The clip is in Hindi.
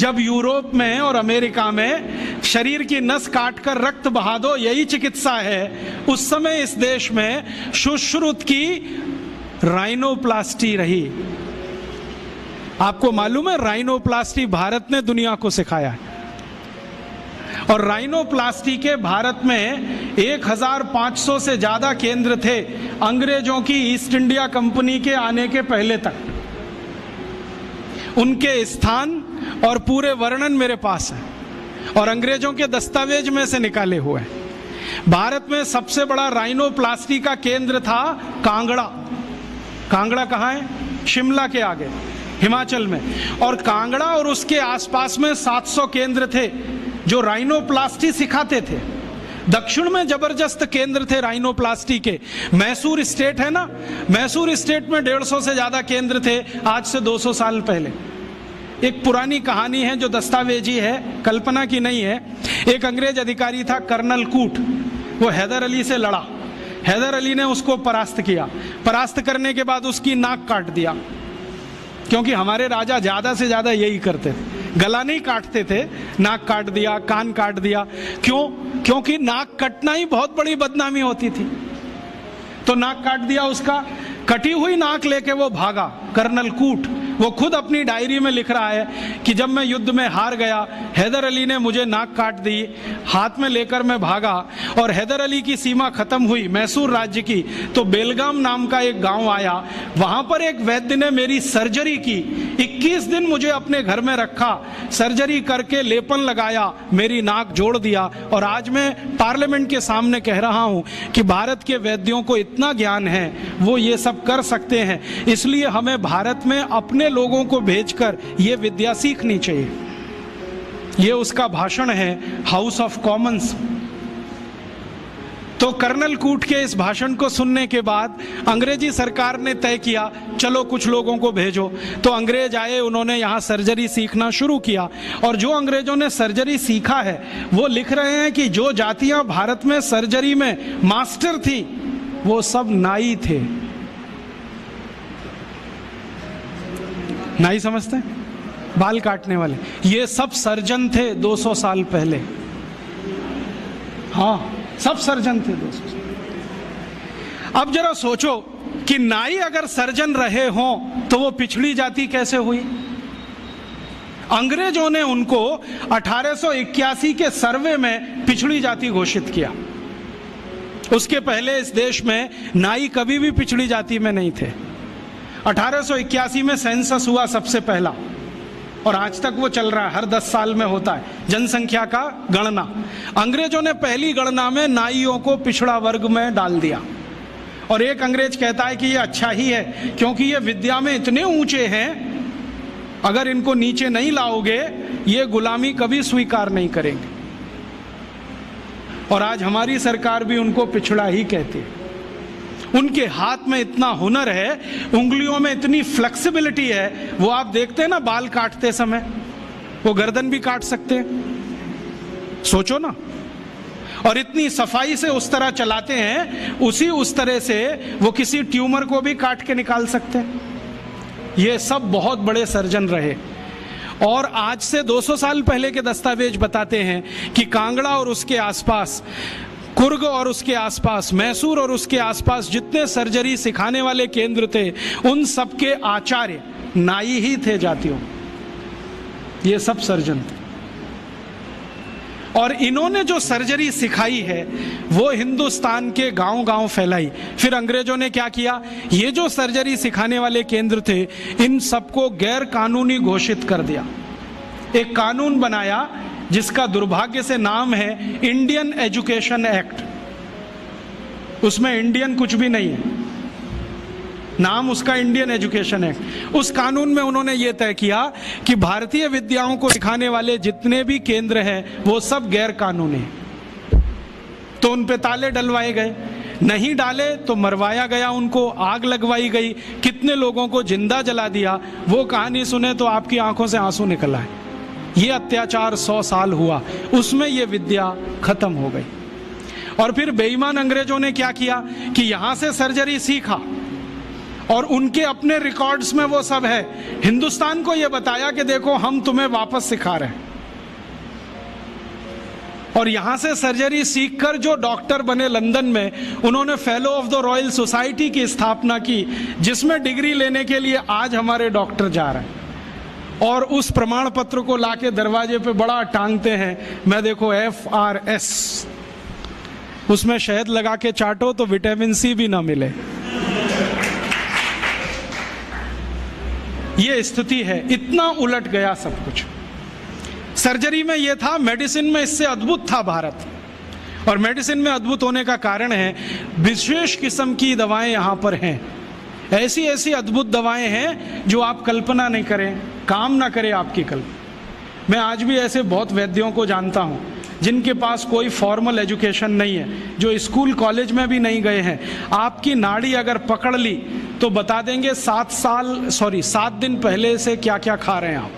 जब यूरोप में और अमेरिका में शरीर की नस काटकर रक्त बहा दो यही चिकित्सा है, उस समय इस देश में सुश्रुत की राइनोप्लास्टी रही। आपको मालूम है राइनोप्लास्टी भारत ने दुनिया को सिखाया है। और राइनोप्लास्टी के भारत में 1500 से ज्यादा केंद्र थे अंग्रेजों की ईस्ट इंडिया कंपनी के आने के पहले तक। उनके स्थान और पूरे वर्णन मेरे पास है और अंग्रेजों के दस्तावेज में से निकाले हुए हैं। भारत में सबसे बड़ा राइनोप्लास्टी का केंद्र था कांगड़ा। कांगड़ा कहाँ है? शिमला के आगे, हिमाचल में। और कांगड़ा और उसके आसपास में 700 केंद्र थे जो राइनोप्लास्टी सिखाते थे। दक्षिण में जबरदस्त केंद्र थे राइनोप्लास्टी के। मैसूर स्टेट है ना, मैसूर स्टेट में 150 से ज्यादा केंद्र थे आज से 200 साल पहले। एक पुरानी कहानी है जो दस्तावेजी है, कल्पना की नहीं है। एक अंग्रेज अधिकारी था कर्नल कूट, वो हैदर अली से लड़ा। हैदर अली ने उसको परास्त किया। परास्त करने के बाद उसकी नाक काट दिया, क्योंकि हमारे राजा ज्यादा से ज्यादा यही करते थे, गला नहीं काटते थे, नाक काट दिया, कान काट दिया। क्यों? क्योंकि नाक कटना ही बहुत बड़ी बदनामी होती थी। तो नाक काट दिया उसका। कटी हुई नाक लेके वो भागा कर्नल कूट। वो खुद अपनी डायरी में लिख रहा है कि जब मैं युद्ध में हार गया, हैदर अली ने मुझे नाक काट दी, हाथ में लेकर मैं भागा और हैदर अली की सीमा खत्म हुई मैसूर राज्य की, तो बेलगाम नाम का एक गांव आया। वहां पर एक वैद्य ने मेरी सर्जरी की। 21 दिन मुझे अपने घर में रखा, सर्जरी करके लेपन लगाया, मेरी नाक जोड़ दिया। और आज मैं पार्लियामेंट के सामने कह रहा हूं कि भारत के वैद्यों को इतना ज्ञान है, वो ये सब कर सकते हैं। इसलिए हमें भारत में अपने लोगों को भेजकर ये विद्या सीखनी चाहिए। ये उसका भाषण है हाउस ऑफ कॉमन्स। तो कर्नल कूट के इस भाषण को सुनने के बाद अंग्रेजी सरकार ने तय किया चलो कुछ लोगों को भेजो। तो अंग्रेज आए, उन्होंने यहाँ सर्जरी सीखना शुरू किया। और जो अंग्रेजों ने सर्जरी सीखा है वो लिख रहे हैं कि जो जातियां भारत में सर्जरी में मास्टर थी वो सब नाई थे। नाई समझते हैं? बाल काटने वाले। ये सब सर्जन थे 200 साल पहले। हाँ, सब सर्जन थे 200 साल। अब जरा सोचो कि नाई अगर सर्जन रहे हों तो वो पिछड़ी जाति कैसे हुई? अंग्रेजों ने उनको 1881 के सर्वे में पिछड़ी जाति घोषित किया। उसके पहले इस देश में नाई कभी भी पिछड़ी जाति में नहीं थे। 1881 में सेंसस हुआ सबसे पहला, और आज तक वो चल रहा है, हर 10 साल में होता है जनसंख्या का गणना। अंग्रेजों ने पहली गणना में नाइयों को पिछड़ा वर्ग में डाल दिया। और एक अंग्रेज कहता है कि ये अच्छा ही है, क्योंकि ये विद्या में इतने ऊंचे हैं, अगर इनको नीचे नहीं लाओगे ये गुलामी कभी स्वीकार नहीं करेंगे। और आज हमारी सरकार भी उनको पिछड़ा ही कहती है। उनके हाथ में इतना हुनर है, उंगलियों में इतनी फ्लेक्सिबिलिटी है। वो आप देखते हैं ना बाल काटते समय, वो गर्दन भी काट सकते हैं, सोचो ना। और इतनी सफाई से उस तरह चलाते हैं, उस तरह से वो किसी ट्यूमर को भी काट के निकाल सकते हैं। ये सब बहुत बड़े सर्जन रहे। और आज से 200 साल पहले के दस्तावेज बताते हैं कि कांगड़ा और उसके आसपास, कुर्ग और उसके आसपास, मैसूर और उसके आसपास जितने सर्जरी सिखाने वाले केंद्र थे, उन सब के आचार्य नाई ही थे जातियों। ये सब सर्जन थे। और इन्होंने जो सर्जरी सिखाई है वो हिंदुस्तान के गांव-गांव फैलाई। फिर अंग्रेजों ने क्या किया? ये जो सर्जरी सिखाने वाले केंद्र थे, इन सबको गैर कानूनी घोषित कर दिया। एक कानून बनाया जिसका दुर्भाग्य से नाम है इंडियन एजुकेशन एक्ट। उसमें इंडियन कुछ भी नहीं है, नाम उसका इंडियन एजुकेशन एक्ट। उस कानून में उन्होंने ये तय किया कि भारतीय विद्याओं को सिखाने वाले जितने भी केंद्र हैं वो सब गैर कानूनी हैं। तो उन पे ताले डलवाए गए, नहीं डाले तो मरवाया गया, उनको आग लगवाई गई, कितने लोगों को जिंदा जला दिया। वो कहानी सुने तो आपकी आंखों से आंसू निकल आए। ये अत्याचार 100 साल हुआ, उसमें ये विद्या खत्म हो गई। और फिर बेईमान अंग्रेजों ने क्या किया कि यहां से सर्जरी सीखा और उनके अपने रिकॉर्ड्स में वो सब है। हिंदुस्तान को ये बताया कि देखो हम तुम्हें वापस सिखा रहे हैं। और यहां से सर्जरी सीखकर जो डॉक्टर बने लंदन में, उन्होंने fellow of the royal society की स्थापना की, जिसमें डिग्री लेने के लिए आज हमारे डॉक्टर जा रहे हैं और उस प्रमाण पत्र को लाके दरवाजे पे बड़ा टांगते हैं। मैं देखो FRS, उसमें शहद लगा के चाटो तो विटामिन C भी ना मिले। ये स्थिति है, इतना उलट गया सब कुछ। सर्जरी में ये था, मेडिसिन में इससे अद्भुत था भारत। और मेडिसिन में अद्भुत होने का कारण है विशेष किस्म की दवाएं यहां पर हैं। ऐसी ऐसी अद्भुत दवाएं हैं जो आप कल्पना नहीं करें, काम ना करे आपकी कल्पना। मैं आज भी ऐसे बहुत वैद्यों को जानता हूं जिनके पास कोई फॉर्मल एजुकेशन नहीं है, जो स्कूल कॉलेज में भी नहीं गए हैं। आपकी नाड़ी अगर पकड़ ली तो बता देंगे 7 दिन पहले से क्या क्या खा रहे हैं आप।